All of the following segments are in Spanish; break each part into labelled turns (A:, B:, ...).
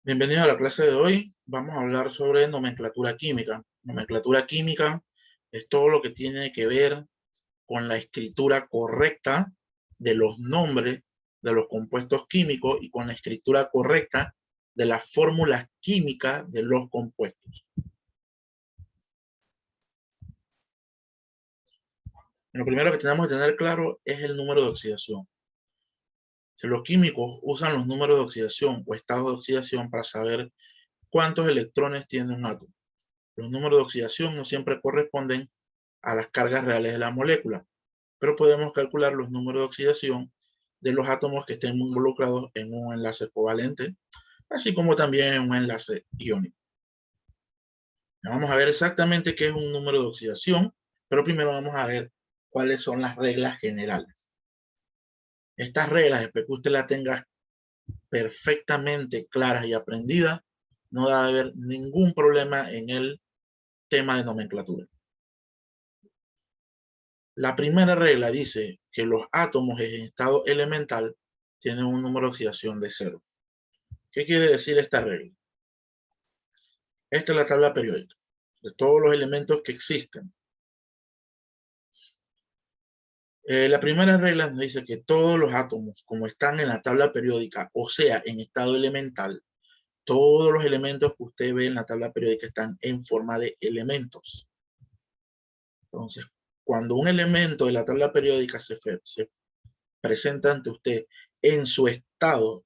A: Bienvenido a la clase de hoy. Vamos a hablar sobre nomenclatura química. Nomenclatura química es todo lo que tiene que ver con la escritura correcta de los nombres de los compuestos químicos y con la escritura correcta de las fórmulas químicas de los compuestos. Lo primero que tenemos que tener claro es el número de oxidación. Si los químicos usan los números de oxidación o estados de oxidación para saber cuántos electrones tiene un átomo. Los números de oxidación no siempre corresponden a las cargas reales de la molécula, pero podemos calcular los números de oxidación de los átomos que estén involucrados en un enlace covalente, así como también en un enlace iónico. Vamos a ver exactamente qué es un número de oxidación, pero primero vamos a ver cuáles son las reglas generales. Estas reglas, después que usted las tenga perfectamente claras y aprendidas, no debe haber ningún problema en el tema de nomenclatura. La primera regla dice que los átomos en estado elemental tienen un número de oxidación de 0. ¿Qué quiere decir esta regla? Esta es la tabla periódica de todos los elementos que existen. La primera regla nos dice que todos los átomos, como están en la tabla periódica, o sea, en estado elemental, todos los elementos que usted ve en la tabla periódica están en forma de elementos. Entonces, cuando un elemento de la tabla periódica se presenta ante usted en su estado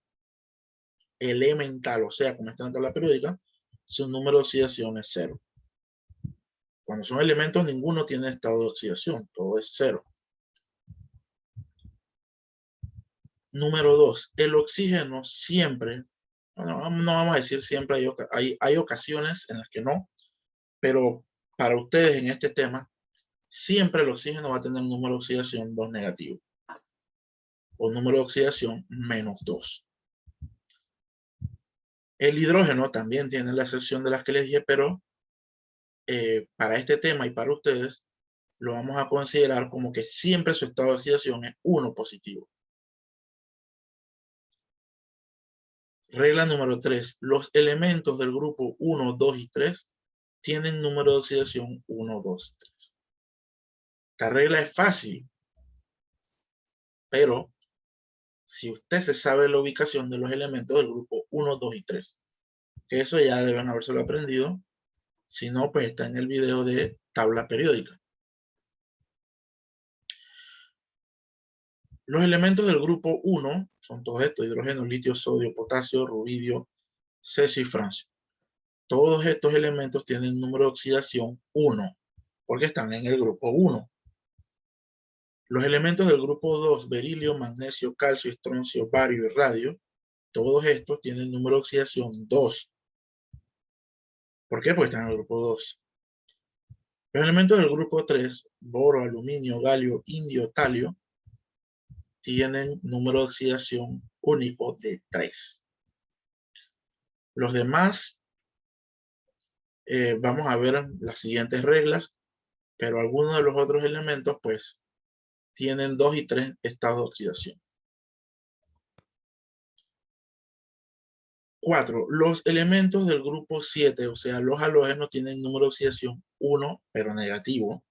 A: elemental, o sea, como está en la tabla periódica, su número de oxidación es 0. Cuando son elementos, ninguno tiene estado de oxidación, todo es 0. Número 2, el oxígeno siempre, no vamos a decir siempre, hay ocasiones en las que no, pero para ustedes en este tema, siempre el oxígeno va a tener un número de oxidación 2 negativo, o número de oxidación menos 2. El hidrógeno también tiene la excepción de las que les dije, pero para este tema y para ustedes, lo vamos a considerar como que siempre su estado de oxidación es 1 positivo. Regla número 3. Los elementos del grupo 1, 2 y 3 tienen número de oxidación 1, 2 y 3. Esta regla es fácil, pero si usted se sabe la ubicación de los elementos del grupo 1, 2 y 3, que eso ya deben habérselo aprendido, si no, pues está en el video de tabla periódica. Los elementos del grupo 1 son todos estos: hidrógeno, litio, sodio, potasio, rubidio, cesio y francio. Todos estos elementos tienen número de oxidación 1, porque están en el grupo 1. Los elementos del grupo 2, berilio, magnesio, calcio, estroncio, bario y radio, todos estos tienen número de oxidación 2. ¿Por qué? Porque están en el grupo 2. Los elementos del grupo 3, boro, aluminio, galio, indio, talio, tienen número de oxidación único de 3. Los demás, vamos a ver las siguientes reglas, pero algunos de los otros elementos, pues, tienen 2 y 3 estados de oxidación. 4. Los elementos del grupo 7, o sea, los halógenos, tienen número de oxidación 1, pero negativo.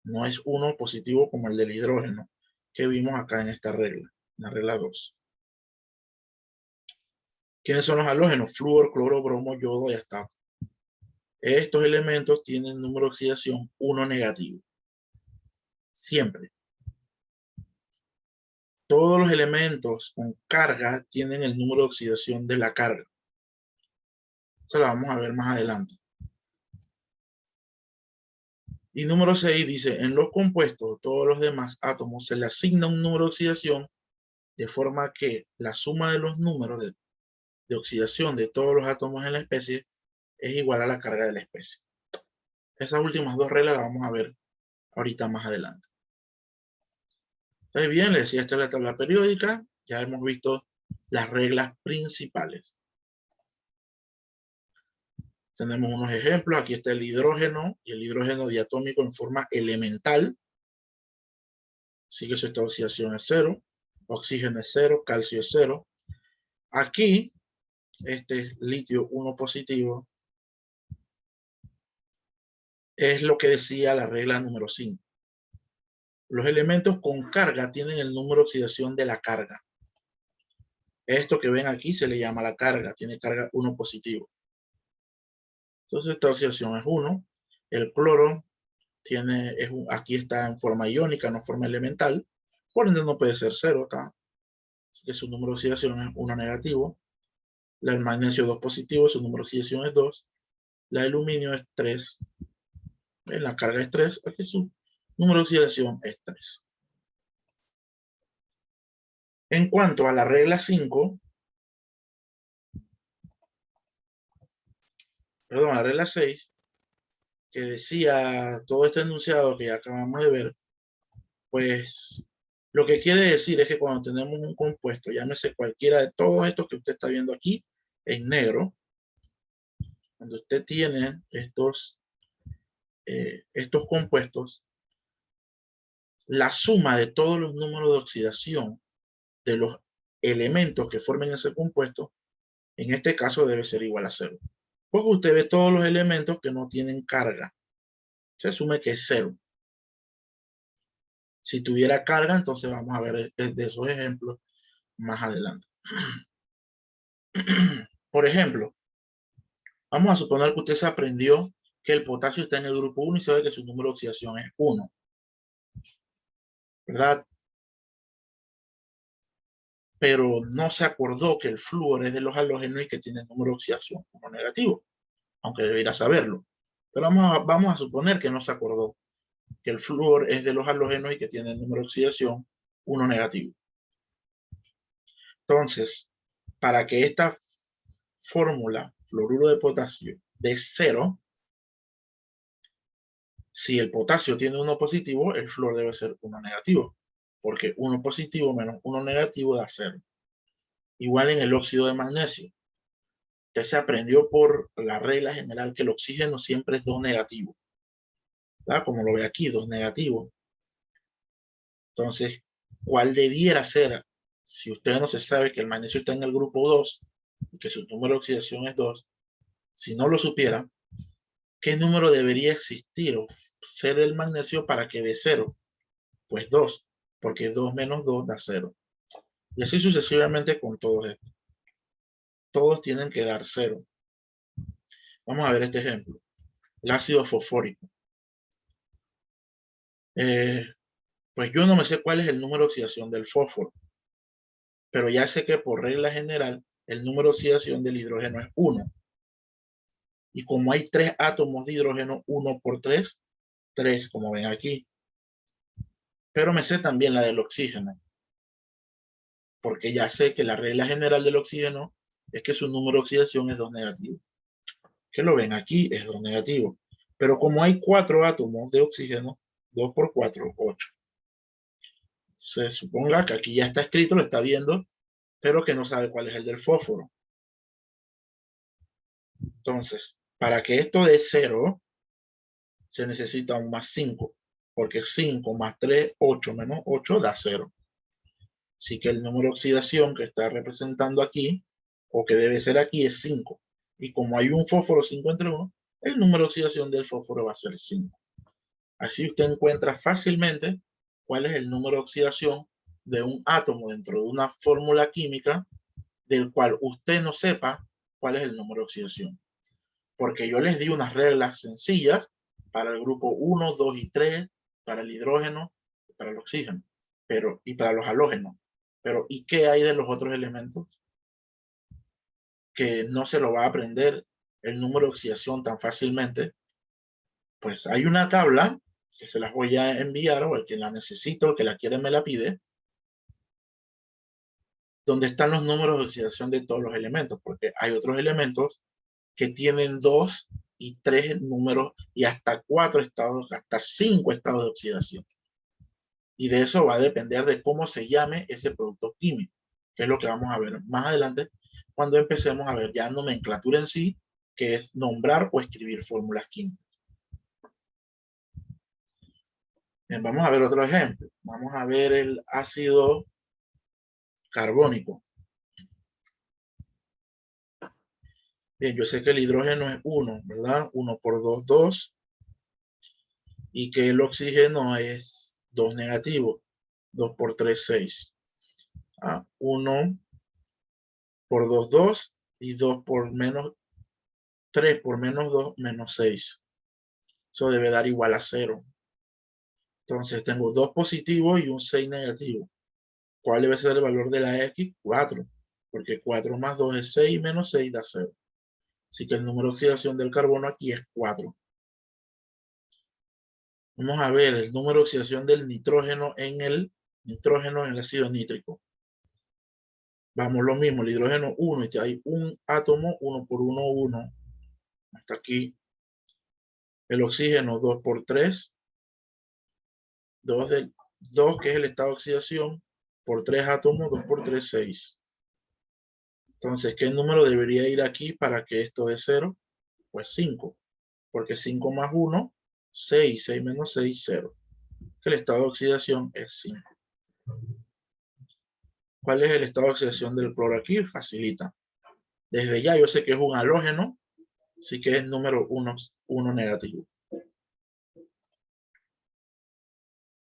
A: No es 1 positivo como el del hidrógeno, que vimos acá en esta regla, en la regla 2. ¿Quiénes son los halógenos? Flúor, cloro, bromo, yodo y astato. Estos elementos tienen número de oxidación 1 negativo. Siempre. Todos los elementos con carga tienen el número de oxidación de la carga. Eso lo vamos a ver más adelante. Y número 6 dice, en los compuestos, todos los demás átomos se le asigna un número de oxidación de forma que la suma de los números de oxidación de todos los átomos en la especie es igual a la carga de la especie. Esas últimas dos reglas las vamos a ver ahorita más adelante. Entonces bien, les decía, esta es la tabla periódica. Ya hemos visto las reglas principales. Tenemos unos ejemplos. Aquí está el hidrógeno y el hidrógeno diatómico en forma elemental. Así que su estado de oxidación es 0. Oxígeno es 0. Calcio es 0. Aquí este litio 1 positivo, es lo que decía la regla número 5. Los elementos con carga tienen el número de oxidación de la carga. Esto que ven aquí se le llama la carga, tiene carga 1 positivo. Entonces esta oxidación es 1. El cloro aquí está en forma iónica, no forma elemental, por ende no puede ser 0, así que su número de oxidación es 1 negativo. El magnesio 2 positivo, su número de oxidación es 2. La aluminio es 3. La carga es 3, aquí su número de oxidación es 3. En cuanto a la regla 5, perdón, a la regla 6, que decía todo este enunciado que ya acabamos de ver, pues lo que quiere decir es que cuando tenemos un compuesto, llámese cualquiera de todos estos que usted está viendo aquí en negro, cuando usted tiene estos compuestos, la suma de todos los números de oxidación de los elementos que formen ese compuesto, en este caso debe ser igual a 0. Porque usted ve todos los elementos que no tienen carga. Se asume que es 0. Si tuviera carga, entonces vamos a ver de esos ejemplos más adelante. Por ejemplo, vamos a suponer que usted se aprendió que el potasio está en el grupo 1 y sabe que su número de oxidación es 1. ¿Verdad? Pero no se acordó que el flúor es de los halógenos y que tiene el número de oxidación 1 negativo, aunque debería saberlo. Pero vamos a suponer que no se acordó que el flúor es de los halógenos y que tiene el número de oxidación 1 negativo. Entonces, para que esta fórmula, fluoruro de potasio, dé 0, si el potasio tiene 1 positivo, el flúor debe ser 1 negativo, porque 1 positivo menos 1 negativo da 0. Igual en el óxido de magnesio. Usted se aprendió por la regla general que el oxígeno siempre es 2 negativo. ¿Verdad? Como lo ve aquí, 2 negativo. Entonces, ¿cuál debiera ser? Si usted no se sabe que el magnesio está en el grupo 2 y que su número de oxidación es 2, si no lo supiera, ¿qué número debería existir o ser el magnesio para que dé 0? Pues 2, porque 2 menos 2 da 0. Y así sucesivamente con todos estos. Todos tienen que dar 0. Vamos a ver este ejemplo. El ácido fosfórico. Pues yo no me sé cuál es el número de oxidación del fósforo, pero ya sé que por regla general el número de oxidación del hidrógeno es 1. Y como hay 3 átomos de hidrógeno, 1 por 3, 3, como ven aquí. Pero me sé también la del oxígeno, porque ya sé que la regla general del oxígeno es que su número de oxidación es 2 negativo. Que lo ven aquí, es 2 negativo. Pero como hay 4 átomos de oxígeno, 2 por 4, 8. Se suponga que aquí ya está escrito, lo está viendo, pero que no sabe cuál es el del fósforo. Entonces, para que esto dé 0, se necesita un más 5, porque 5 más 3, 8 menos 8 da 0. Así que el número de oxidación que está representando aquí, o que debe ser aquí, es 5. Y como hay un fósforo 5 entre 1, el número de oxidación del fósforo va a ser 5. Así usted encuentra fácilmente cuál es el número de oxidación de un átomo dentro de una fórmula química del cual usted no sepa cuál es el número de oxidación. Porque yo les di unas reglas sencillas para el grupo 1, 2 y 3, para el hidrógeno, para el oxígeno, y para los halógenos. Pero ¿y qué hay de los otros elementos? Que no se lo va a aprender el número de oxidación tan fácilmente. Pues hay una tabla que se las voy a enviar, o el que la necesita o el que la quiere me la pide, donde están los números de oxidación de todos los elementos, porque hay otros elementos que tienen 2 y 3 números y hasta 4 estados, hasta 5 estados de oxidación. Y de eso va a depender de cómo se llame ese producto químico, que es lo que vamos a ver más adelante cuando empecemos a ver ya nomenclatura en sí, que es nombrar o escribir fórmulas químicas. Bien, vamos a ver otro ejemplo. Vamos a ver el ácido carbónico. Bien, yo sé que el hidrógeno es 1, ¿verdad? 1 por 2, 2. Y que el oxígeno es 2 negativo. 2 por 3, 6. 1 por 2, 2. Y 2 por menos 3 por menos 2, menos 6. Eso debe dar igual a 0. Entonces tengo 2 positivos y un 6 negativo. ¿Cuál debe ser el valor de la X? 4. Porque 4 más 2 es 6 menos 6 da 0. Así que el número de oxidación del carbono aquí es 4. Vamos a ver el número de oxidación del nitrógeno en el ácido nítrico. Vamos, lo mismo, el hidrógeno 1, y hay un átomo, 1 por 1, 1. Hasta aquí. El oxígeno 2 por 3. 2, 2 que es el estado de oxidación, por 3 átomos, 2 por 3, 6. Entonces, ¿qué número debería ir aquí para que esto dé 0? Pues 5. Porque 5 más 1, 6. 6 menos 6, 0. Que el estado de oxidación es 5. ¿Cuál es el estado de oxidación del cloro aquí? Facilita. Desde ya yo sé que es un halógeno, así que es número 1 negativo.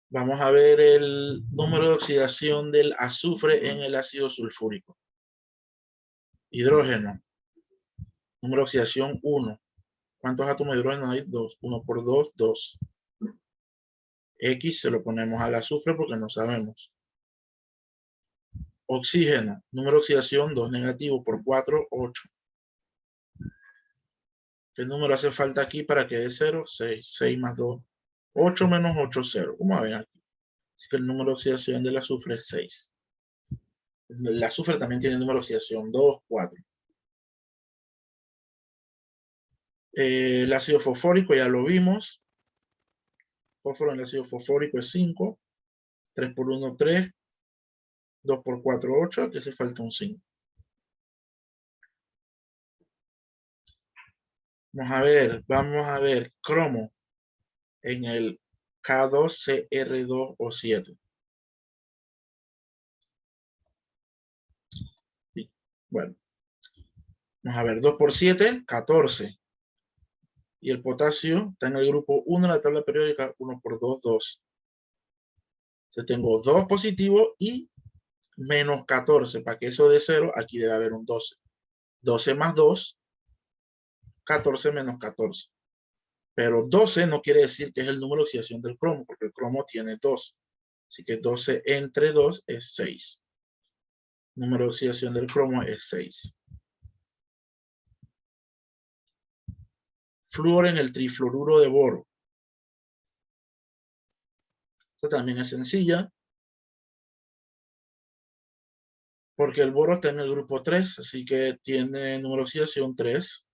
A: Vamos a ver el número de oxidación del azufre en el ácido sulfúrico. Hidrógeno. Número de oxidación 1. ¿Cuántos átomos de hidrógeno hay? 2. 1 por 2, 2. X se lo ponemos al azufre porque no sabemos. Oxígeno. Número de oxidación 2 negativo por 4, 8. ¿Qué número hace falta aquí para que dé 0? 6. 6 más 2. 8 menos 8, 0. Vamos a ver aquí. Así que el número de oxidación del azufre es 6. El azufre también tiene número de oxidación 2, 4. El ácido fosfórico ya lo vimos. Fósforo en el ácido fosfórico es 5. 3 por 1, 3. 2 por 4, 8. Aquí hace falta un 5. Vamos a ver cromo en el K2CR2O7. Bueno, vamos a ver, 2 por 7, 14. Y el potasio está en el grupo 1 de la tabla periódica, 1 por 2, 2. Entonces tengo 2 positivos y menos 14. Para que eso dé 0, aquí debe haber un 12. 12 más 2, 14 menos 14. Pero 12 no quiere decir que es el número de oxidación del cromo, porque el cromo tiene 2. Así que 12 entre 2 es 6. Número de oxidación del cromo es 6. Flúor en el trifluoruro de boro. Esto también es sencilla, porque el boro está en el grupo 3, así que tiene número de oxidación 3.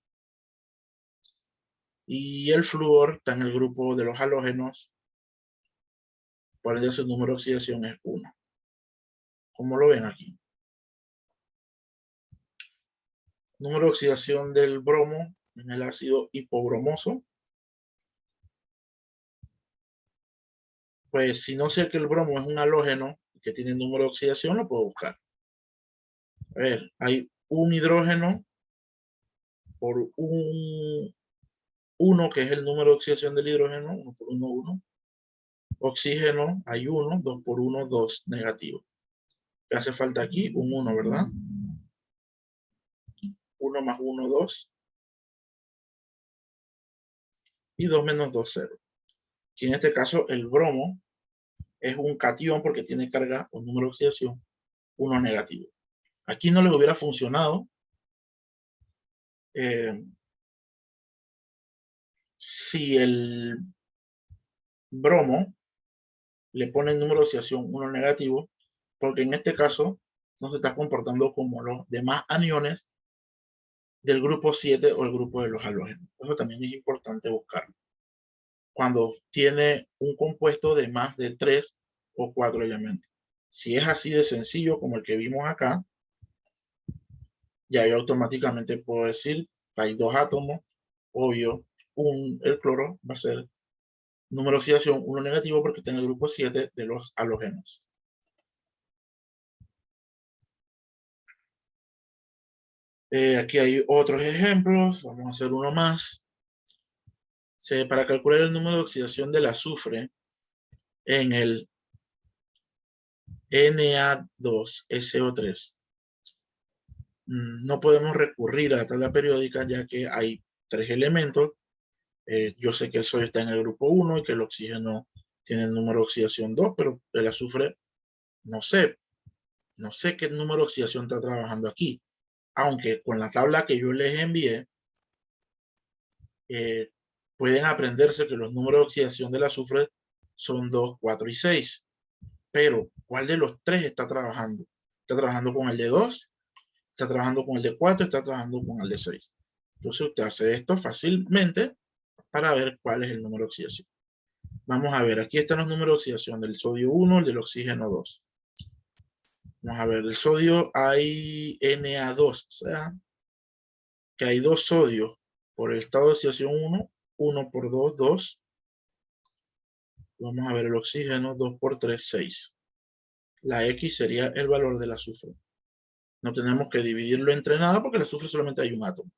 A: Y el flúor está en el grupo de los halógenos, por ende su número de oxidación es 1. ¿Cómo lo ven aquí? Número de oxidación del bromo en el ácido hipobromoso. Pues si no sé que el bromo es un halógeno que tiene número de oxidación, lo puedo buscar. A ver, hay un hidrógeno por un 1, que es el número de oxidación del hidrógeno, 1 por 1, 1. Oxígeno, hay 1, 2 por 1, 2, negativo. ¿Qué hace falta aquí? Un 1, ¿verdad? 1 más 1, 2. Y 2 menos 2, 0. Aquí en este caso el bromo es un catión porque tiene carga o número de oxidación 1 negativo. Aquí no les hubiera funcionado si el bromo le pone el número de oxidación 1 negativo, porque en este caso no se está comportando como los demás aniones del grupo 7 o el grupo de los halógenos. Eso también es importante buscar cuando tiene un compuesto de más de 3 o 4 elementos. Si es así de sencillo como el que vimos acá, ya yo automáticamente puedo decir que hay 2 átomos, obvio, el cloro va a ser número de oxidación 1 negativo porque está en el grupo 7 de los halógenos. Aquí hay otros ejemplos. Vamos a hacer uno más. Para calcular el número de oxidación del azufre en el Na2SO3, no podemos recurrir a la tabla periódica ya que hay 3 elementos. Yo sé que el sodio está en el grupo 1 y que el oxígeno tiene el número de oxidación 2, pero el azufre no sé qué número de oxidación está trabajando aquí. Aunque con la tabla que yo les envié, pueden aprenderse que los números de oxidación del azufre son 2, 4 y 6. Pero, ¿cuál de los 3 está trabajando? ¿Está trabajando con el de 2? ¿Está trabajando con el de 4? ¿Está trabajando con el de 6? Entonces usted hace esto fácilmente para ver cuál es el número de oxidación. Vamos a ver, aquí están los números de oxidación del sodio 1, el del oxígeno 2. Vamos a ver, el sodio hay Na2, o sea, que hay 2 sodios por el estado de oxidación 1, 1 por 2, 2. Vamos a ver el oxígeno, 2 por 3, 6. La X sería el valor del azufre. No tenemos que dividirlo entre nada porque el azufre solamente hay un átomo.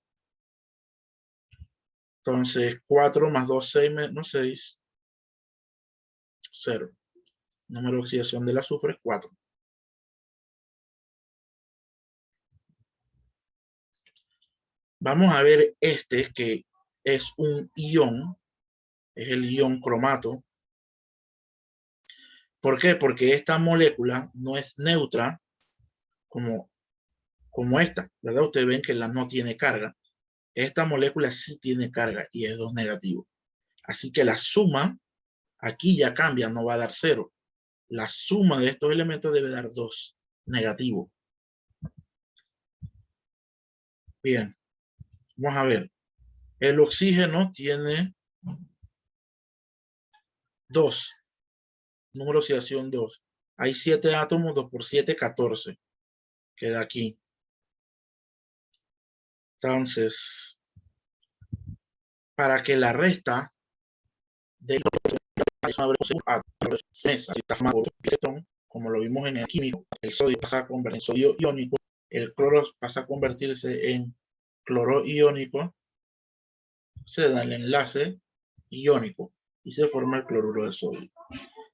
A: Entonces, 4 más 2, 6 menos 6, 0. Número de oxidación del azufre es 4. Vamos a ver este que es un ion, es el ion cromato. ¿Por qué? Porque esta molécula no es neutra como esta, ¿verdad? Ustedes ven que la no tiene carga. Esta molécula sí tiene carga y es 2 negativo. Así que la suma aquí ya cambia, no va a dar 0. La suma de estos elementos debe dar 2 negativo. Bien, vamos a ver. El oxígeno tiene 2. Número de oxidación 2. Hay 7 átomos, 2 por 7, 14. Queda aquí. Entonces, para que la resta de como lo vimos en el químico, el sodio pasa a convertirse en sodio iónico, el cloro pasa a convertirse en cloro iónico, se da el enlace iónico y se forma el cloruro de sodio.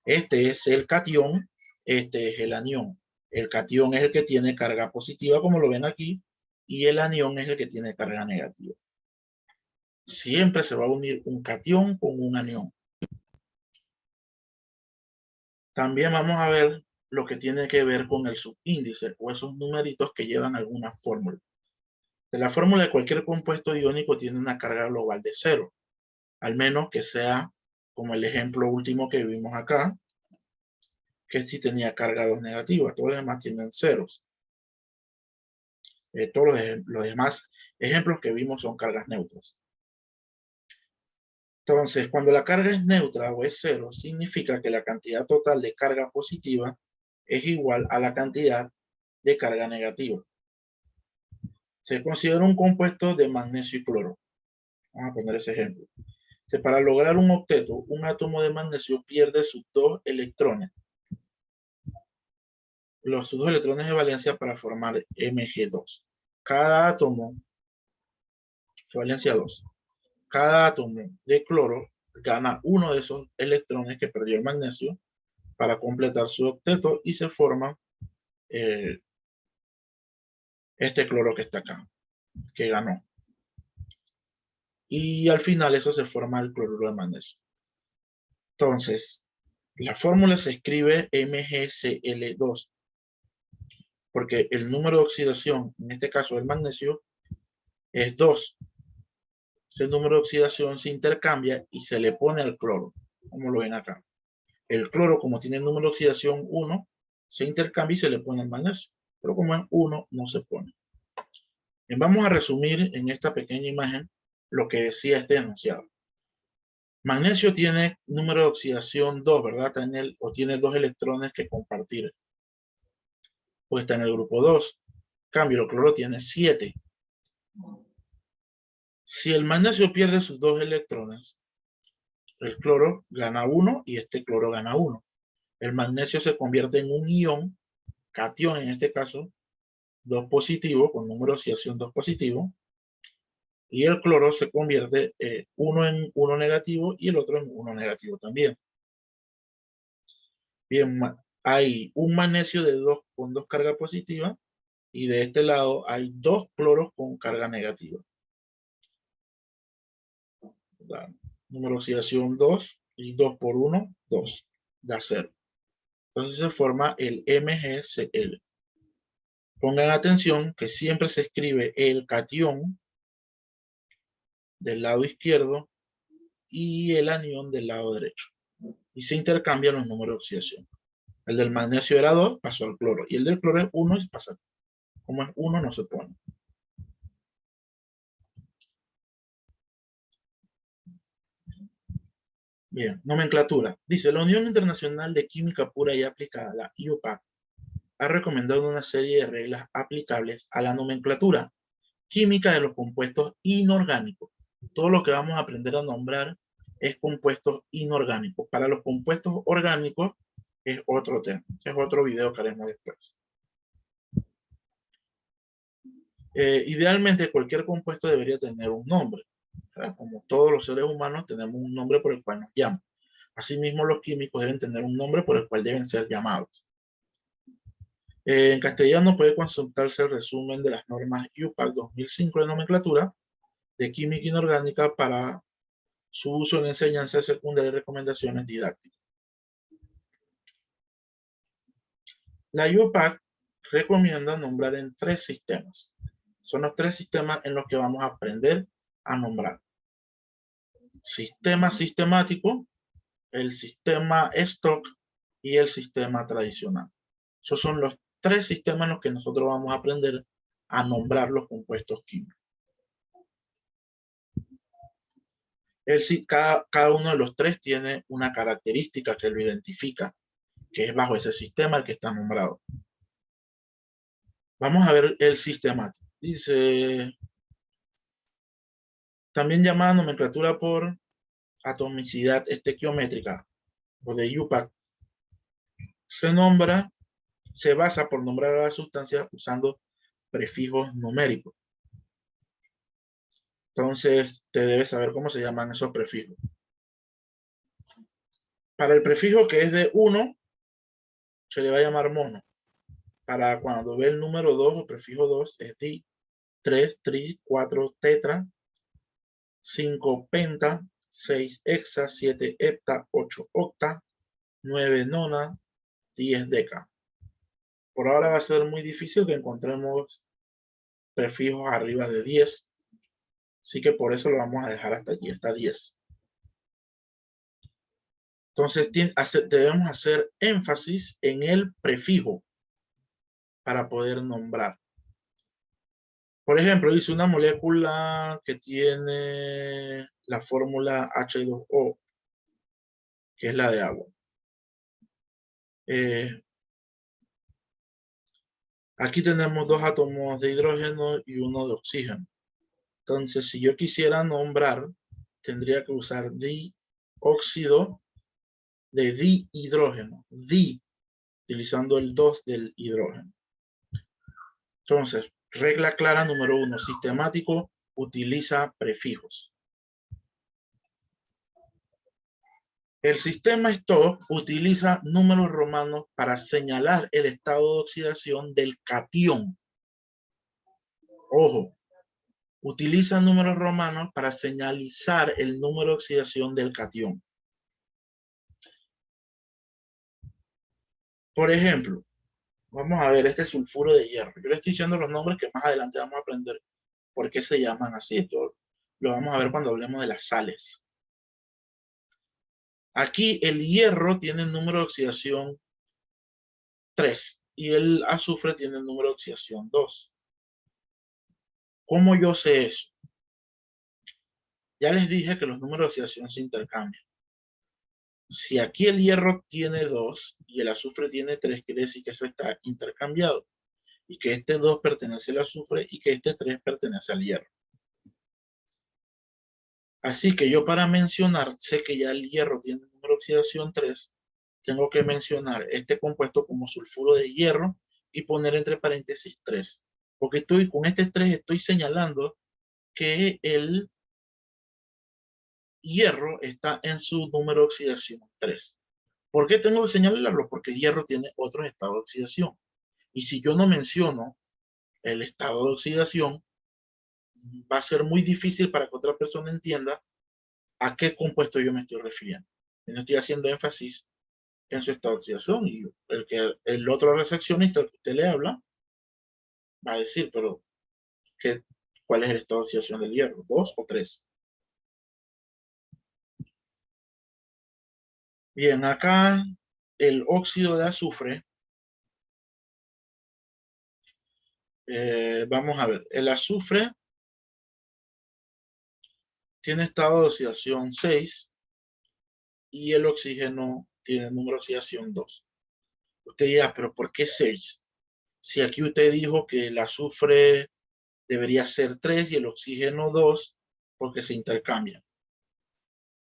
A: Este es el catión, este es el anión. El catión es el que tiene carga positiva, como lo ven aquí, y el anión es el que tiene carga negativa. Siempre se va a unir un catión con un anión. También vamos a ver lo que tiene que ver con el subíndice o esos numeritos que llevan alguna fórmula. De la fórmula de cualquier compuesto iónico tiene una carga global de 0, al menos que sea como el ejemplo último que vimos acá, que sí tenía carga 2 negativa, todos los demás tienen ceros. Todos los demás ejemplos que vimos son cargas neutras. Entonces, cuando la carga es neutra o es 0, significa que la cantidad total de carga positiva es igual a la cantidad de carga negativa. Se considera un compuesto de magnesio y cloro. Vamos a poner ese ejemplo. Para lograr un octeto, un átomo de magnesio pierde sus 2 electrones. Sus 2 electrones de valencia para formar Mg2. Cada átomo de valencia 2. Cada átomo de cloro gana uno de esos electrones que perdió el magnesio para completar su octeto y se forma este cloro que está acá, que ganó. Y al final eso se forma el cloruro de magnesio. Entonces, la fórmula se escribe MgCl2, porque el número de oxidación, en este caso del magnesio, es 2. Ese número de oxidación se intercambia y se le pone al cloro, como lo ven acá. El cloro, como tiene el número de oxidación 1, se intercambia y se le pone el magnesio. Pero como es 1, no se pone. Bien, vamos a resumir en esta pequeña imagen lo que decía este enunciado. Magnesio tiene número de oxidación 2, ¿verdad? O tiene 2 electrones que compartir. Pues está en el grupo 2. En cambio, el cloro tiene 7. Si el magnesio pierde sus 2 electrones, el cloro gana 1 y este cloro gana 1. El magnesio se convierte en un ion, catión en este caso, 2 positivo, con número de oxidación 2 positivo, y el cloro se convierte uno en 1 negativo y el otro en 1 negativo también. Bien, hay un magnesio con 2 cargas positivas y de este lado hay 2 cloros con carga negativa. La número de oxidación 2 y 2 por 1, 2, da 0. Entonces se forma el MgCl. Pongan atención que siempre se escribe el catión del lado izquierdo y el anión del lado derecho. Y se intercambian los números de oxidación. El del magnesio era 2, pasó al cloro. Y el del cloro es 1 y pasa. Como es 1, no se pone. Bien, nomenclatura. Dice, la Unión Internacional de Química Pura y Aplicada, la IUPAC, ha recomendado una serie de reglas aplicables a la nomenclatura química de los compuestos inorgánicos. Todo lo que vamos a aprender a nombrar es compuestos inorgánicos. Para los compuestos orgánicos es otro tema. Es otro video que haremos después. Idealmente cualquier compuesto debería tener un nombre. ¿Verdad? Como todos los seres humanos tenemos un nombre por el cual nos llaman. Asimismo los químicos deben tener un nombre por el cual deben ser llamados. En castellano puede consultarse el resumen de las normas IUPAC 2005 de nomenclatura de química inorgánica para su uso en enseñanza secundaria y recomendaciones didácticas. La IUPAC recomienda nombrar en 3 sistemas. Son los 3 sistemas en los que vamos a aprender a nombrar. Sistema sistemático, el sistema stock y el sistema tradicional. Esos son los 3 sistemas en los que nosotros vamos a aprender a nombrar los compuestos químicos. Cada uno de los 3 tiene una característica que lo identifica, que es bajo ese sistema el que está nombrado. Vamos a ver el sistemático. Dice, también llamada nomenclatura por atomicidad estequiométrica o de IUPAC, se basa por nombrar a las sustancias usando prefijos numéricos. Entonces, te debes saber cómo se llaman esos prefijos. Para el prefijo que es de 1, se le va a llamar mono. Para cuando ve el número 2 o prefijo 2, es di, 3, tri, 4, tetra, 5, penta, 6, hexa, 7, hepta, 8, octa, 9, nona, 10, deca. Por ahora va a ser muy difícil que encontremos prefijos arriba de 10. Así que por eso lo vamos a dejar hasta aquí, hasta 10. Entonces debemos hacer énfasis en el prefijo para poder nombrar. Por ejemplo, dice una molécula que tiene la fórmula H2O, que es la de agua. Aquí tenemos 2 átomos de hidrógeno y 1 de oxígeno. Entonces, si yo quisiera nombrar, tendría que usar dióxido de dihidrógeno, utilizando el 2 del hidrógeno. Entonces, regla clara número 1, sistemático, utiliza prefijos. El sistema stock utiliza números romanos para señalar el estado de oxidación del catión. Ojo, utiliza números romanos para señalizar el número de oxidación del catión. Por ejemplo, vamos a ver este sulfuro de hierro. Yo le estoy diciendo los nombres que más adelante vamos a aprender por qué se llaman así. Esto lo vamos a ver cuando hablemos de las sales. Aquí el hierro tiene el número de oxidación 3 y el azufre tiene el número de oxidación 2. ¿Cómo yo sé eso? Ya les dije que los números de oxidación se intercambian. Si aquí el hierro tiene 2 y el azufre tiene 3, quiere decir que eso está intercambiado. Y que este 2 pertenece al azufre y que este 3 pertenece al hierro. Así que yo para mencionar, sé que ya el hierro tiene el número de oxidación 3, tengo que mencionar este compuesto como sulfuro de hierro y poner entre paréntesis 3. Porque con este 3 estoy señalando que el hierro está en su número de oxidación 3. ¿Por qué tengo que señalarlo? Porque el hierro tiene otros estados de oxidación. Y si yo no menciono el estado de oxidación, va a ser muy difícil para que otra persona entienda a qué compuesto yo me estoy refiriendo. Yo no estoy haciendo énfasis en su estado de oxidación, y el otro recepcionista que usted le habla va a decir, pero ¿cuál es el estado de oxidación del hierro? ¿2 o 3? Bien, acá el óxido de azufre, vamos a ver, el azufre tiene estado de oxidación 6 y el oxígeno tiene número de oxidación 2. Usted dirá, pero ¿por qué 6? Si aquí usted dijo que el azufre debería ser 3 y el oxígeno 2, porque se intercambian.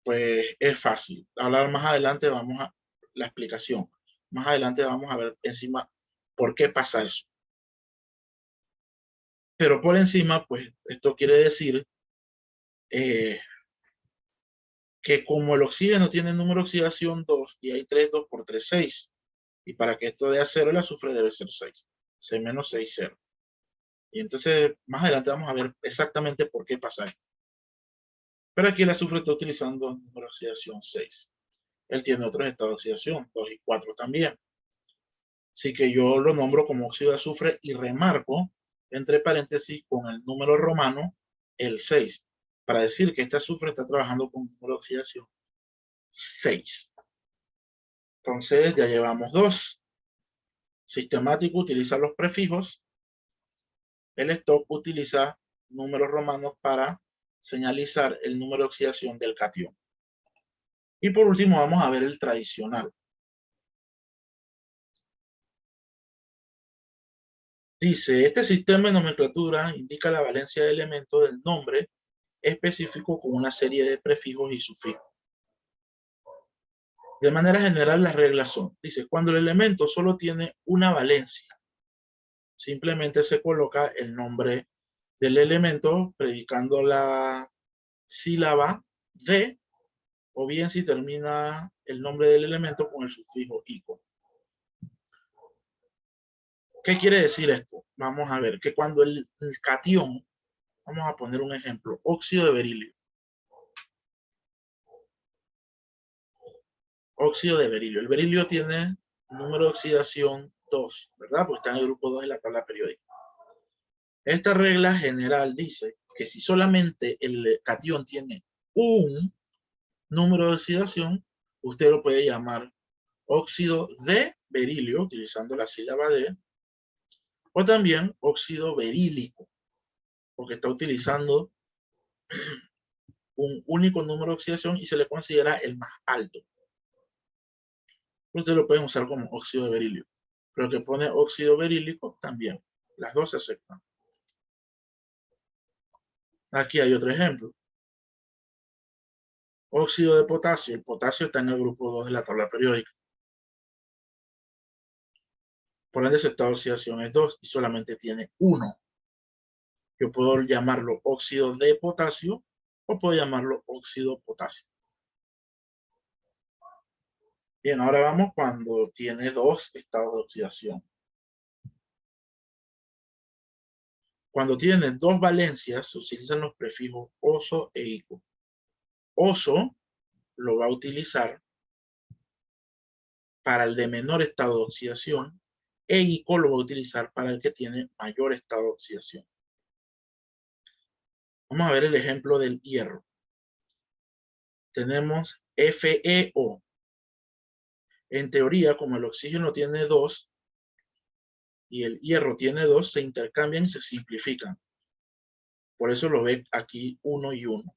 A: Pues es fácil. Ahora más adelante vamos a la explicación. Más adelante vamos a ver encima por qué pasa eso. Pero por encima, pues esto quiere decir que como el oxígeno tiene el número de oxidación 2 y hay 3, 2 por 3, 6. Y para que esto dé a 0, el azufre debe ser 6. 6 menos 6, 0. Y entonces más adelante vamos a ver exactamente por qué pasa esto. Pero aquí el azufre está utilizando el número de oxidación 6. Él tiene otros estados de oxidación, 2 y 4 también. Así que yo lo nombro como óxido de azufre y remarco entre paréntesis con el número romano el 6, para decir que este azufre está trabajando con número de oxidación 6. Entonces ya llevamos 2. Sistemático utiliza los prefijos. El stock utiliza números romanos para señalizar el número de oxidación del catión. Y por último vamos a ver el tradicional. Dice, este sistema de nomenclatura indica la valencia de elementos del nombre específico con una serie de prefijos y sufijos. De manera general, las reglas son, dice, cuando el elemento solo tiene una valencia, simplemente se coloca el nombre del elemento predicando la sílaba de, o bien si termina el nombre del elemento con el sufijo ico. ¿Qué quiere decir esto? Vamos a ver que cuando el catión, vamos a poner un ejemplo, óxido de berilio. Óxido de berilio. El berilio tiene número de oxidación 2, ¿verdad? Porque está en el grupo 2 de la tabla periódica. Esta regla general dice que si solamente el catión tiene un número de oxidación, usted lo puede llamar óxido de berilio, utilizando la sílaba D, o también óxido berílico, porque está utilizando un único número de oxidación y se le considera el más alto. Usted lo pueden usar como óxido de berilio, pero que pone óxido berílico también. Las dos se aceptan. Aquí hay otro ejemplo. Óxido de potasio. El potasio está en el grupo 2 de la tabla periódica. Por ende, su estado de oxidación es 2 y solamente tiene 1. Yo puedo llamarlo óxido de potasio o puedo llamarlo óxido potasio. Bien, ahora vamos cuando tiene 2 estados de oxidación. Cuando tiene 2 valencias, se utilizan los prefijos oso e ico. Oso lo va a utilizar para el de menor estado de oxidación e ico lo va a utilizar para el que tiene mayor estado de oxidación. Vamos a ver el ejemplo del hierro. Tenemos FeO. En teoría, como el oxígeno tiene 2 y el hierro tiene 2, se intercambian y se simplifican. Por eso lo ve aquí 1 y 1.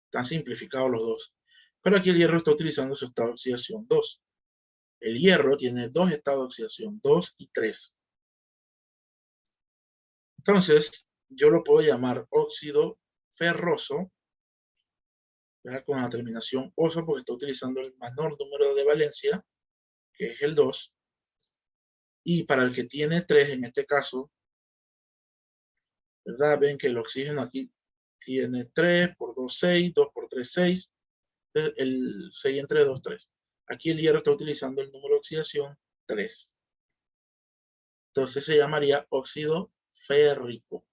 A: Están simplificados los dos. Pero aquí el hierro está utilizando su estado de oxidación 2. El hierro tiene 2 estados de oxidación, 2 y 3. Entonces, yo lo puedo llamar óxido ferroso, ¿verdad? Con la terminación oso, porque está utilizando el menor número de valencia, que es el 2. Y para el que tiene 3, en este caso, ¿verdad? Ven que el oxígeno aquí tiene 3 por 2, 6, 2 por 3, 6. El 6 entre 2, 3. Aquí el hierro está utilizando el número de oxidación 3. Entonces se llamaría óxido férrico.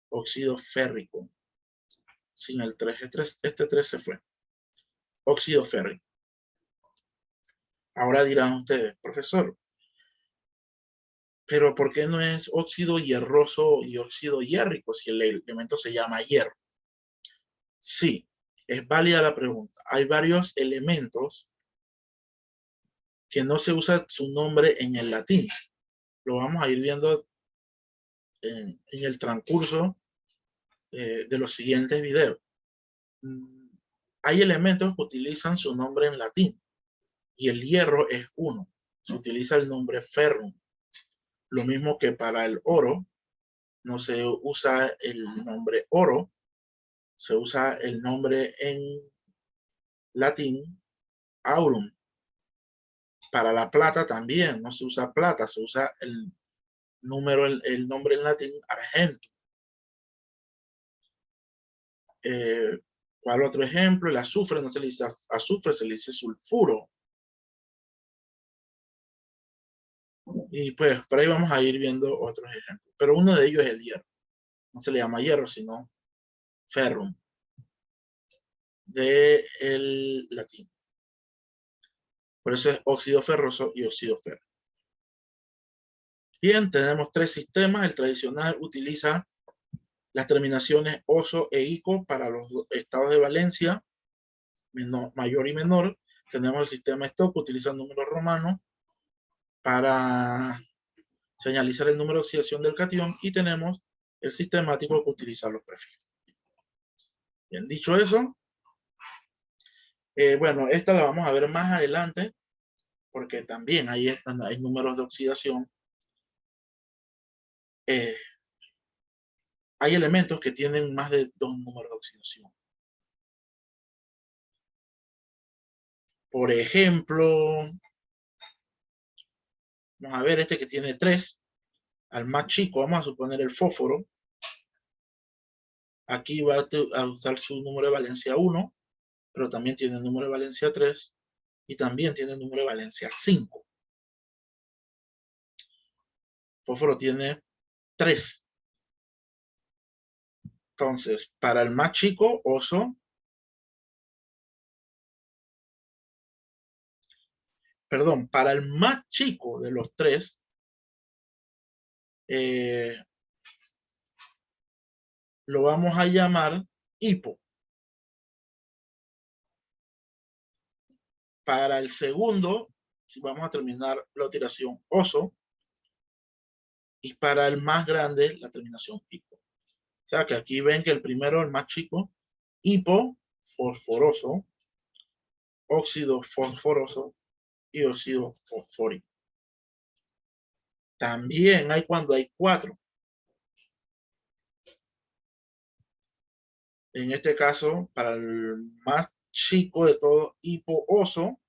A: Óxido férrico. Sin el 3, este 3 se fue. Óxido férrico. Ahora dirán ustedes, profesor, pero ¿por qué no es óxido hierroso y óxido hierrico si el elemento se llama hierro? Sí, es válida la pregunta. Hay varios elementos que no se usa su nombre en el latín. Lo vamos a ir viendo en el transcurso de los siguientes videos. Hay elementos que utilizan su nombre en latín y el hierro es uno. Se utiliza el nombre ferrum. Lo mismo que para el oro, no se usa el nombre oro, se usa el nombre en latín aurum. Para la plata también no se usa plata, se usa el nombre en latín argento. ¿Cuál otro ejemplo? El azufre no se le dice azufre, se le dice sulfuro. Y pues por ahí vamos a ir viendo otros ejemplos. Pero uno de ellos es el hierro. No se le llama hierro, sino ferrum, del latín. Por eso es óxido ferroso y óxido férrico. Bien, tenemos tres sistemas. El tradicional utiliza las terminaciones oso e ico para los estados de valencia, mayor y menor. Tenemos el sistema stock que utiliza números romanos para señalizar el número de oxidación del catión, y tenemos el sistemático que utiliza los prefijos. Bien, dicho eso, bueno, esta la vamos a ver más adelante, porque también hay números de oxidación. Hay elementos que tienen más de 2 números de oxidación. Por ejemplo, vamos a ver este que tiene 3. Al más chico, vamos a suponer el fósforo. Aquí va a usar su número de valencia 1, pero también tiene el número de valencia 3 y también tiene el número de valencia 5. Fósforo tiene 3. Entonces, para el más chico, oso, perdón, para el más chico de los 3, lo vamos a llamar hipo. Para el segundo, si vamos a terminar la iteración oso, y para el más grande, la terminación hipo. O sea que aquí ven que el primero, el más chico, hipo, fosforoso, óxido fosforoso y óxido fosfórico. También hay cuando hay 4. En este caso, para el más chico de todo, hipooso.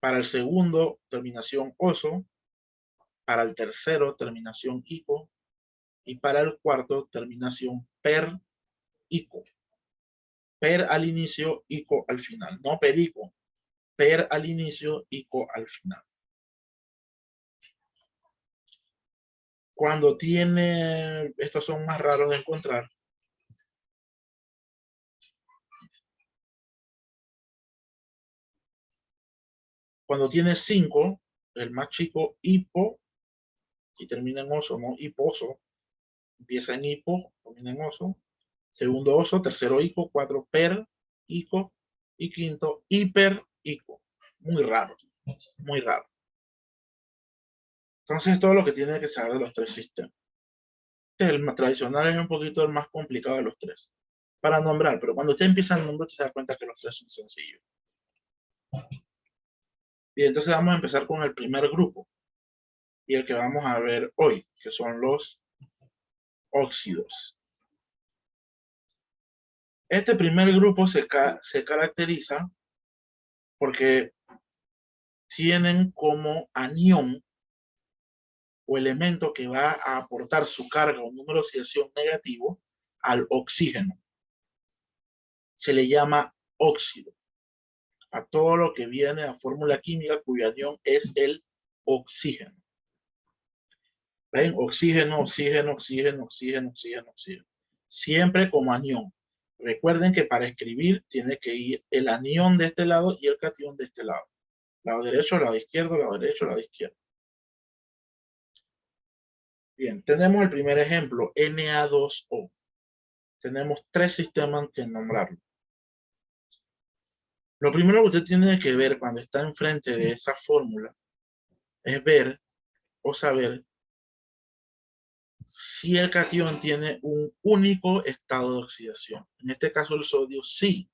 A: Para el segundo, terminación oso. Para el tercero, terminación hipo. Y para el cuarto, terminación per-ico. Per al inicio, ico al final. No perico. Per al inicio, ico al final. Cuando tiene, estos son más raros de encontrar. Cuando tiene 5, el más chico, hipo, y termina en oso, ¿no? Hiposo. Empieza en hipo, termina en oso. Segundo oso, tercero ico, 4 per, ico, y quinto hiper, ico. Muy raro, muy raro. Entonces, todo lo que tiene que saber de los tres sistemas. El más tradicional es un poquito el más complicado de los tres para nombrar, pero cuando usted empieza el nombre, se da cuenta que los tres son sencillos. Y entonces vamos a empezar con el primer grupo, y el que vamos a ver hoy, que son los óxidos. Este primer grupo se caracteriza porque tienen como anión o elemento que va a aportar su carga o número de oxidación negativo al oxígeno. Se le llama óxido. A todo lo que viene a fórmula química cuya anión es el oxígeno. ¿Ven? Oxígeno, oxígeno, oxígeno, oxígeno, oxígeno, oxígeno. Siempre como anión. Recuerden que para escribir tiene que ir el anión de este lado y el catión de este lado. Lado derecho, lado izquierdo, lado derecho, lado izquierdo. Bien, tenemos el primer ejemplo, Na2O. Tenemos tres sistemas que nombrarlo. Lo primero que usted tiene que ver cuando está enfrente de esa fórmula es ver o saber si el catión tiene un único estado de oxidación. En este caso el sodio sí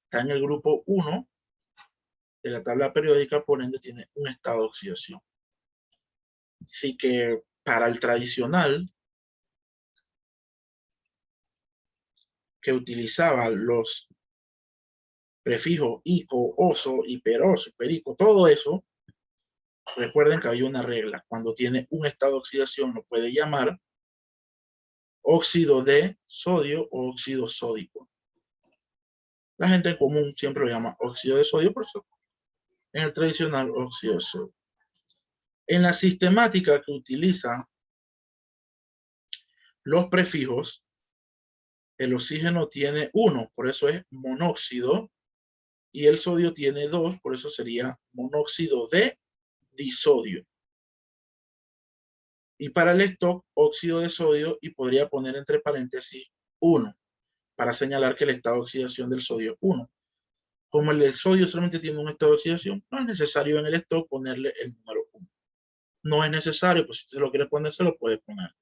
A: está en el grupo 1 de la tabla periódica, por ende tiene un estado de oxidación. Así que para el tradicional, que utilizaba los prefijos ico, oso, hiperoso, perico, todo eso, recuerden que hay una regla. Cuando tiene un estado de oxidación lo puede llamar óxido de sodio o óxido sódico. La gente en común siempre lo llama óxido de sodio, por eso en el tradicional óxido de sodio. En la sistemática que utiliza los prefijos, el oxígeno tiene 1, por eso es monóxido, y el sodio tiene 2, por eso sería monóxido de disodio. Y para el stock, óxido de sodio, y podría poner entre paréntesis 1, para señalar que el estado de oxidación del sodio es 1. Como el del sodio solamente tiene un estado de oxidación, no es necesario en el stock ponerle el número 1. No es necesario, pues si usted lo quiere poner, se lo puede poner.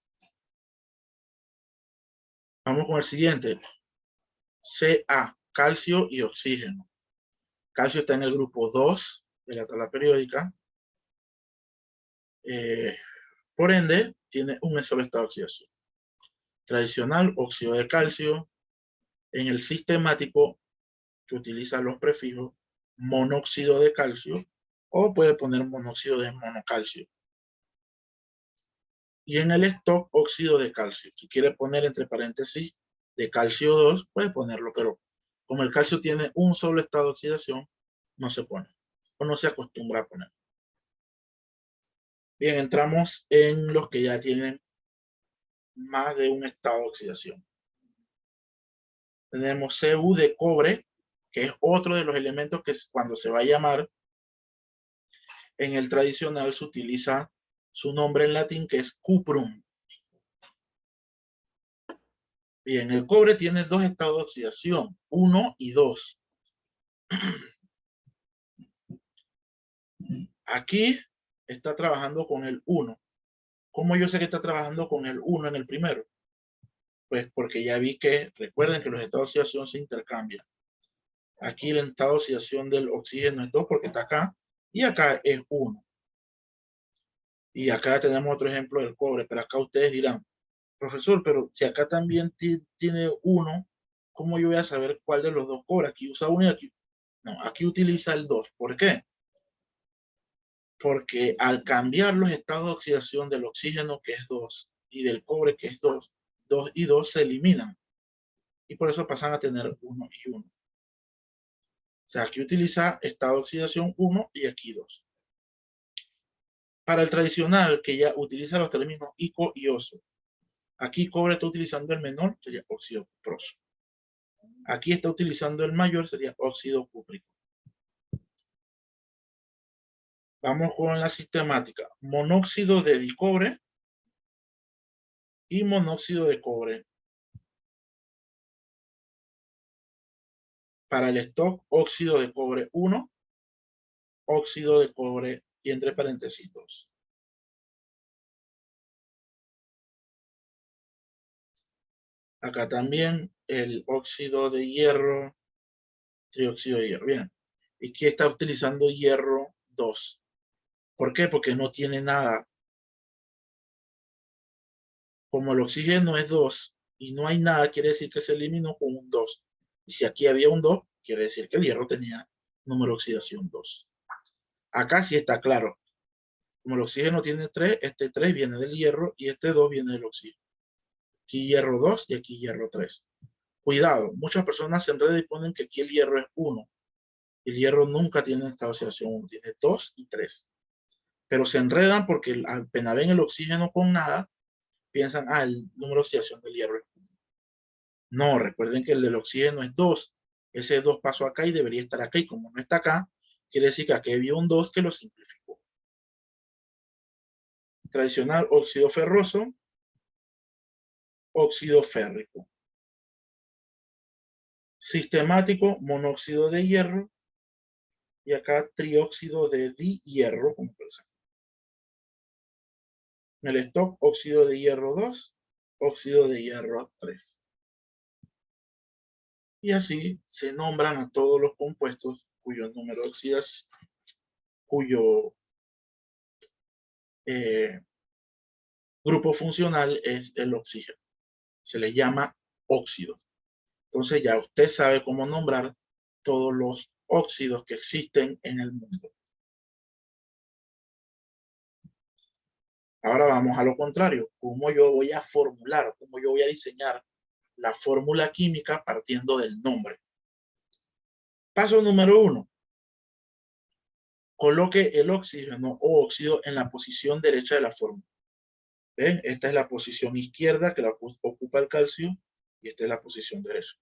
A: Vamos con el siguiente. Ca, calcio y oxígeno. Calcio está en el grupo 2 de la tabla periódica. Por ende, tiene un solo estado de oxidación. Tradicional, óxido de calcio. En el sistemático, que utiliza los prefijos, monóxido de calcio, o puede poner monóxido de monocalcio. Y en el stock, óxido de calcio. Si quiere poner entre paréntesis de calcio 2, puede ponerlo, pero como el calcio tiene un solo estado de oxidación, no se pone, o no se acostumbra a poner. Bien, entramos en los que ya tienen más de un estado de oxidación. Tenemos Cu de cobre, que es otro de los elementos que cuando se va a llamar, en el tradicional se utiliza su nombre en latín, que es cuprum. Bien, el cobre tiene dos estados de oxidación, 1 y 2. Aquí está trabajando con el 1. ¿Cómo yo sé que está trabajando con el 1 en el primero? Pues porque ya vi que, recuerden que los estados de oxidación se intercambian. Aquí el estado de oxidación del oxígeno es 2 porque está acá, y acá es 1. Y acá tenemos otro ejemplo del cobre, pero acá ustedes dirán, profesor, pero si acá también tiene 1, ¿cómo yo voy a saber cuál de los dos cobre? Aquí usa 1 y aquí. No, aquí utiliza el 2. ¿Por qué? Porque al cambiar los estados de oxidación del oxígeno, que es 2, y del cobre, que es 2, 2 y 2 se eliminan. Y por eso pasan a tener 1 y 1. O sea, aquí utiliza estado de oxidación 1 y aquí 2. Para el tradicional, que ya utiliza los términos ico y oso, aquí cobre está utilizando el menor, sería óxido cuproso. Aquí está utilizando el mayor, sería óxido cúprico. Vamos con la sistemática. Monóxido de dicobre y monóxido de cobre. Para el stock, óxido de cobre 1, óxido de cobre y entre paréntesis 2. Acá también el óxido de hierro, trióxido de hierro. Bien. Y aquí está utilizando hierro 2. ¿Por qué? Porque no tiene nada. Como el oxígeno es 2 y no hay nada, quiere decir que se eliminó con un 2. Y si aquí había un 2, quiere decir que el hierro tenía número de oxidación 2. Acá sí está claro. Como el oxígeno tiene 3, este 3 viene del hierro y este 2 viene del oxígeno. Aquí hierro 2 y aquí hierro 3. Cuidado, muchas personas se enredan y ponen que aquí el hierro es 1. El hierro nunca tiene esta oxidación 1, tiene 2 y 3. Pero se enredan porque apenas ven el oxígeno con nada, piensan, el número de oxidación del hierro es 1. No, recuerden que el del oxígeno es 2. Ese 2 pasó acá y debería estar acá. Y como no está acá, quiere decir que aquí había un 2 que lo simplificó. Tradicional óxido ferroso, óxido férrico. Sistemático, monóxido de hierro. Y acá trióxido de dihierro, como por ejemplo. En el stock, óxido de hierro 2, óxido de hierro 3. Y así se nombran a todos los compuestos cuyo número de oxidación, cuyo grupo funcional es el oxígeno. Se le llama óxidos. Entonces ya usted sabe cómo nombrar todos los óxidos que existen en el mundo. Ahora vamos a lo contrario. ¿Cómo yo voy a formular, cómo yo voy a diseñar la fórmula química partiendo del nombre? Paso número 1. Coloque el oxígeno o óxido en la posición derecha de la fórmula. ¿Ven? Esta es la posición izquierda que la ocupa el calcio y esta es la posición derecha.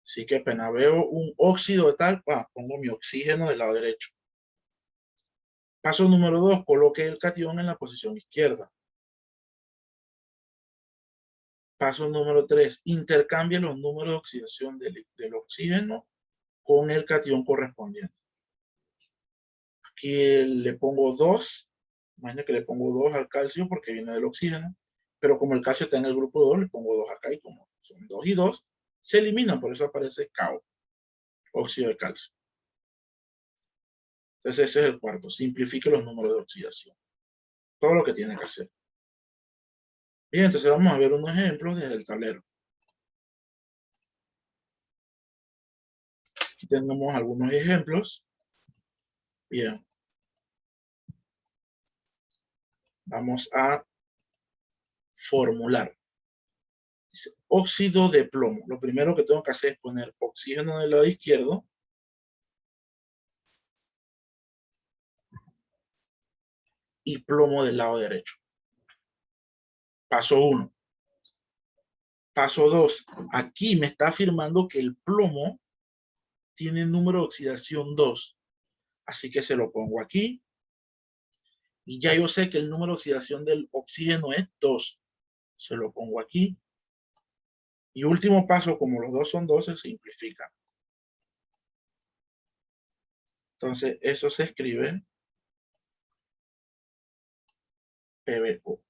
A: Así que apenas veo un óxido de tal, pongo mi oxígeno del lado derecho. Paso número 2, coloque el catión en la posición izquierda. Paso número 3, intercambie los números de oxidación del oxígeno con el catión correspondiente. Aquí le pongo 2, imagínate que le pongo 2 al calcio porque viene del oxígeno, pero como el calcio está en el grupo 2, le pongo 2 acá y como son 2 y 2, se eliminan, por eso aparece CaO, óxido de calcio. Entonces ese es el cuarto, simplifique los números de oxidación. Todo lo que tiene que hacer. Bien, entonces vamos a ver unos ejemplos desde el tablero. Aquí tenemos algunos ejemplos. Bien. Vamos a formular. Dice, óxido de plomo. Lo primero que tengo que hacer es poner oxígeno del lado izquierdo y plomo del lado derecho. Paso 1. Paso 2. Aquí me está afirmando que el plomo tiene número de oxidación 2. Así que se lo pongo aquí. Y ya yo sé que el número de oxidación del oxígeno es 2. Se lo pongo aquí. Y último paso, como los dos son 2, se simplifica. Entonces, eso se escribe PbO.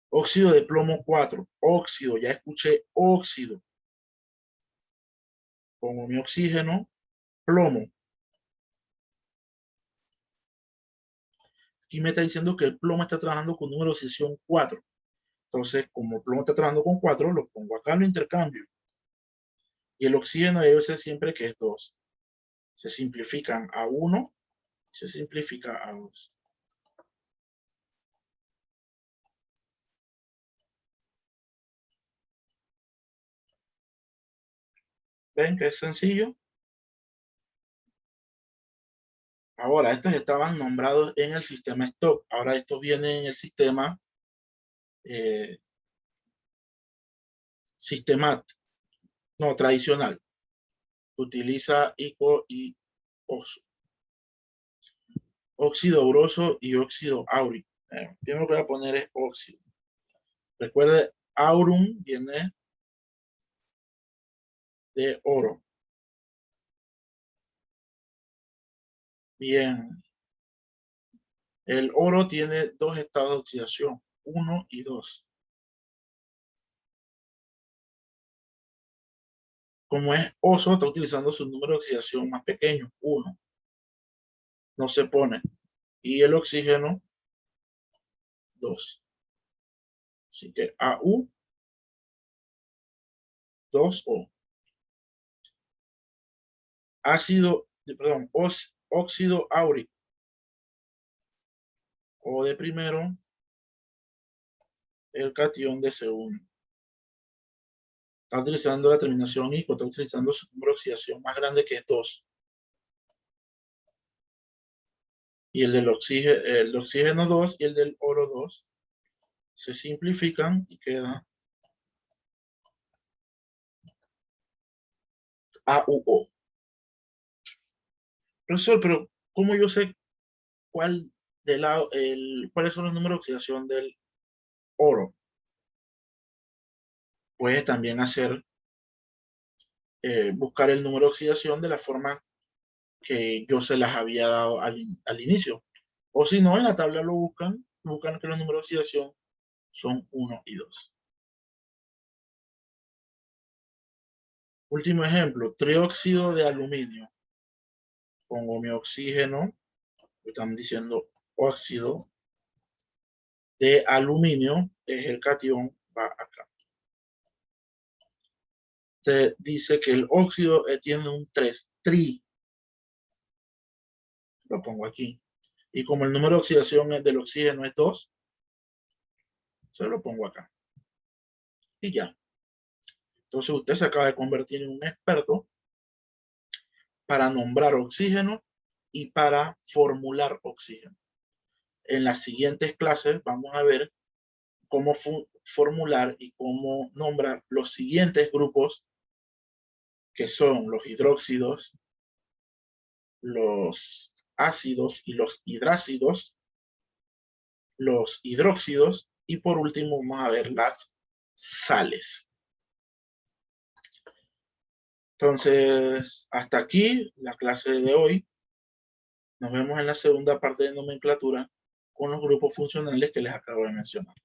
A: Óxido de plomo 4. Óxido, ya escuché óxido. Pongo mi oxígeno, plomo. Aquí me está diciendo que el plomo está trabajando con número de oxidación 4. Entonces, como el plomo está trabajando con 4, lo pongo acá, lo intercambio. Y el oxígeno debe ser siempre que es 2. Se simplifican a 1 y se simplifica a 2. ¿Ven que es sencillo? Ahora, estos estaban nombrados en el sistema stock. Ahora estos vienen en el sistema tradicional. Utiliza ICO y OSO. Óxido broso y óxido áurico. Primero que voy a poner es óxido. Recuerde, aurum viene de oro. Bien. El oro tiene dos estados de oxidación, 1 y 2. Como es oso, está utilizando su número de oxidación más pequeño, 1. No se pone. Y el oxígeno, 2. Así que AU, 2O. Óxido áurico. O de primero, el catión de segundo. Está utilizando la terminación ICO, está utilizando su número de oxidación más grande que es 2. Y el oxígeno 2 y el del oro 2 se simplifican y queda AUO. Profesor, pero ¿cómo yo sé cuáles son los números de oxidación del oro? Puedes también buscar el número de oxidación de la forma que yo se las había dado al inicio. O si no, en la tabla lo buscan que los números de oxidación son 1 y 2. Último ejemplo, trióxido de aluminio. Pongo mi oxígeno, están diciendo óxido de aluminio, es el catión, va acá. Se dice que el óxido tiene un 3, lo pongo aquí. Y como el número de oxidación del oxígeno es 2, se lo pongo acá. Y ya. Entonces usted se acaba de convertir en un experto para nombrar oxígeno y para formular oxígeno. En las siguientes clases vamos a ver cómo formular y cómo nombrar los siguientes grupos, que son los hidróxidos, los ácidos y los hidrácidos, los hidróxidos y por último vamos a ver las sales. Entonces, hasta aquí la clase de hoy. Nos vemos en la segunda parte de nomenclatura con los grupos funcionales que les acabo de mencionar.